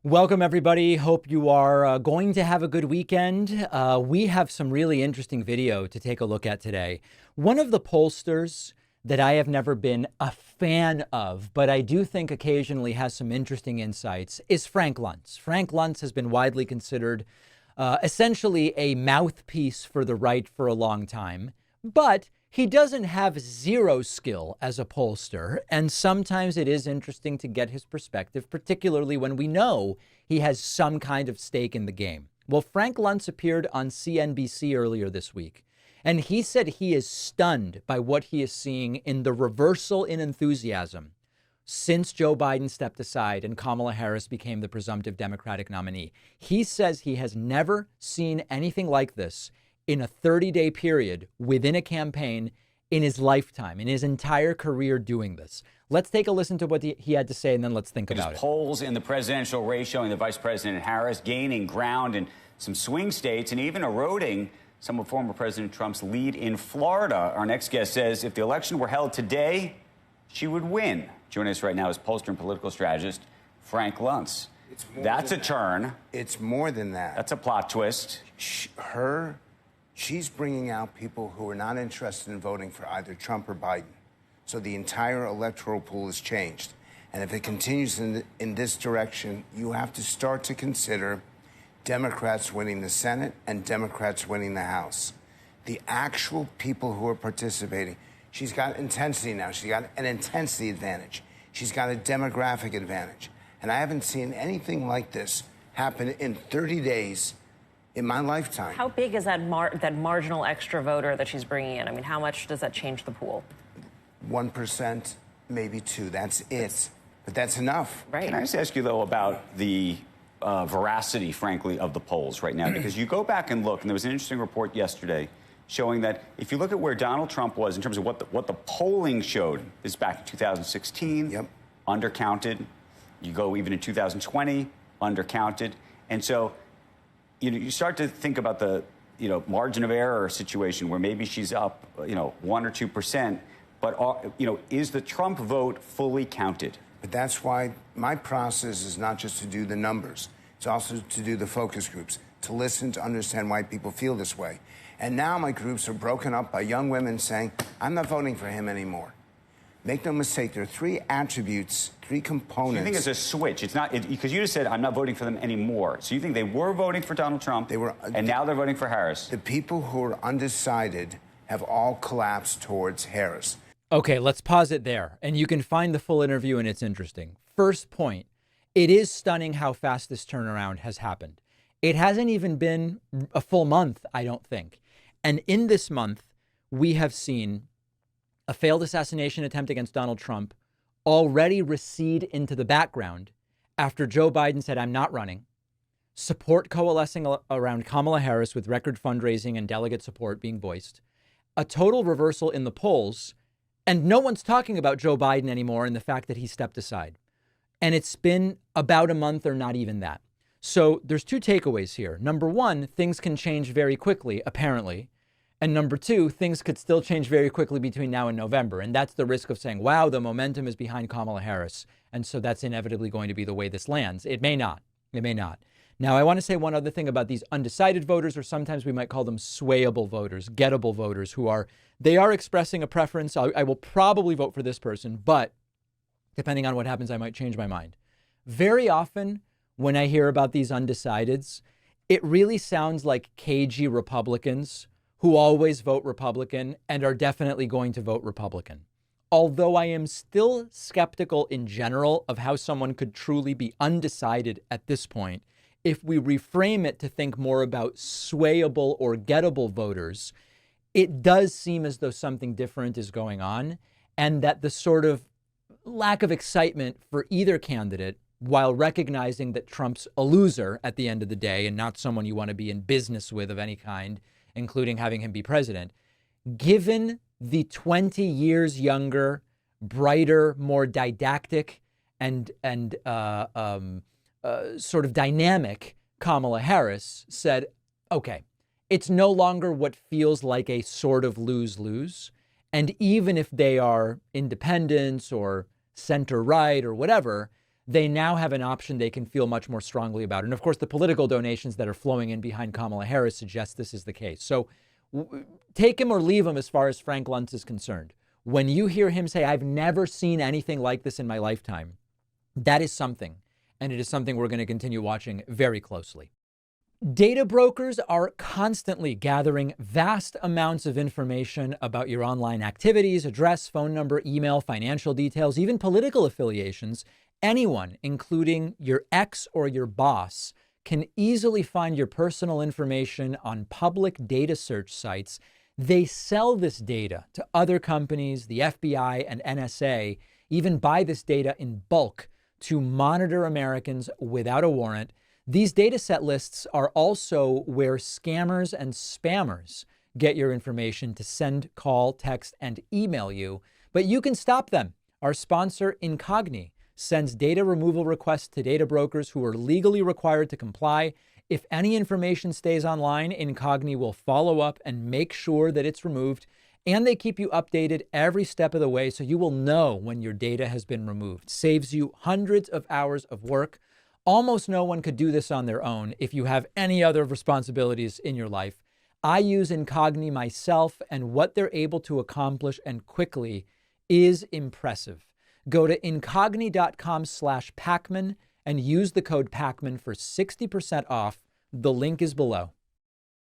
Welcome, everybody. Hope you are going to have a good weekend. We have some really interesting video to take a look at today. One of the pollsters that I have never been a fan of, but I do think occasionally has some interesting insights, is Frank Luntz. Frank Luntz has been widely considered essentially a mouthpiece for the right for a long time, but he doesn't have zero skill as a pollster, and sometimes it is interesting to get his perspective, particularly when we know he has some kind of stake in the game. Well, Frank Luntz appeared on CNBC earlier this week, and he said he is stunned by what he is seeing in the reversal in enthusiasm since Joe Biden stepped aside and Kamala Harris became the presumptive Democratic nominee. He says he has never seen anything like this in a 30-day period within a campaign in his lifetime, in his entire career doing this. Let's take a listen to what he had to say, and then let's think about it. Polls in the presidential race showing the Vice President Harris gaining ground in some swing states and even eroding some of former President Trump's lead in Florida. Our next guest says if the election were held today, she would win. Joining us right now is pollster and political strategist Frank Luntz. That's a turn. It's more than that. That's a plot twist. She's bringing out people who are not interested in voting for either Trump or Biden. So the entire electoral pool has changed. And if it continues in this direction, you have to start to consider Democrats winning the Senate and Democrats winning the House. The actual people who are participating, she's got intensity now. She's got an intensity advantage. She's got a demographic advantage. And I haven't seen anything like this happen in 30 days in my lifetime. How big is that marginal extra voter that she's bringing in? I mean, how much does that change the pool? 1%, maybe 2%. That's it. But that's enough. Right. Can I just ask you, though, about the veracity, frankly, of the polls right now? Because you go back and look, and there was an interesting report yesterday showing that if you look at where Donald Trump was in terms of what the polling showed, this is back in 2016, Yep. undercounted. You go even in 2020, undercounted. And so you start to think about the margin of error situation where maybe she's up 1 or 2%, but is the Trump vote fully counted? But that's why my process is not just to do the numbers. It's also to do the focus groups, to listen, to understand why people feel this way. And now my groups are broken up by young women saying, I'm not voting for him anymore. Make no mistake, there are 3 attributes, 3 components. So you think it's a switch? It's not, because you just said, I'm not voting for them anymore. So you think they were voting for Donald Trump, and now they're voting for Harris? The people who are undecided have all collapsed towards Harris. Okay, let's pause it there. And you can find the full interview, and it's interesting. First point, it is stunning how fast this turnaround has happened. It hasn't even been a full month, I don't think. And in this month, we have seen a failed assassination attempt against Donald Trump already recede into the background after Joe Biden said, I'm not running. Support coalescing around Kamala Harris with record fundraising and delegate support being voiced. A total reversal in the polls. And no one's talking about Joe Biden anymore and the fact that he stepped aside. And it's been about a month or not even that. So there's 2 takeaways here. Number 1, things can change very quickly, apparently. And number 2, things could still change very quickly between now and November. And that's the risk of saying, wow, the momentum is behind Kamala Harris. And so that's inevitably going to be the way this lands. It may not. It may not. Now, I want to say one other thing about these undecided voters, or sometimes we might call them swayable voters, gettable voters, they are expressing a preference. I will probably vote for this person, but depending on what happens, I might change my mind. Very often when I hear about these undecideds, it really sounds like cagey Republicans who always vote Republican and are definitely going to vote Republican. Although I am still skeptical in general of how someone could truly be undecided at this point, if we reframe it to think more about swayable or gettable voters, it does seem as though something different is going on, and that the sort of lack of excitement for either candidate, while recognizing that Trump's a loser at the end of the day and not someone you want to be in business with of any kind, including having him be president, given the 20 years younger, brighter, more didactic, and sort of dynamic Kamala Harris said, okay, it's no longer what feels like a sort of lose-lose. And even if they are independents or center-right or whatever, they now have an option they can feel much more strongly about. And of course, the political donations that are flowing in behind Kamala Harris suggest this is the case. So take him or leave him as far as Frank Luntz is concerned. When you hear him say, I've never seen anything like this in my lifetime, that is something. And it is something we're going to continue watching very closely. Data brokers are constantly gathering vast amounts of information about your online activities, address, phone number, email, financial details, even political affiliations. Anyone, including your ex or your boss, can easily find your personal information on public data search sites. They sell this data to other companies, the FBI and NSA, even buy this data in bulk to monitor Americans without a warrant. These data set lists are also where scammers and spammers get your information to send, call, text, and email you. But you can stop them. Our sponsor, Incogni, sends data removal requests to data brokers who are legally required to comply. If any information stays online, Incogni will follow up and make sure that it's removed. And they keep you updated every step of the way so you will know when your data has been removed. Saves you hundreds of hours of work. Almost no one could do this on their own if you have any other responsibilities in your life. I use Incogni myself, and what they're able to accomplish and quickly is impressive. Go to incogni.com/Pacman and use the code Pacman for 60% off. The link is below.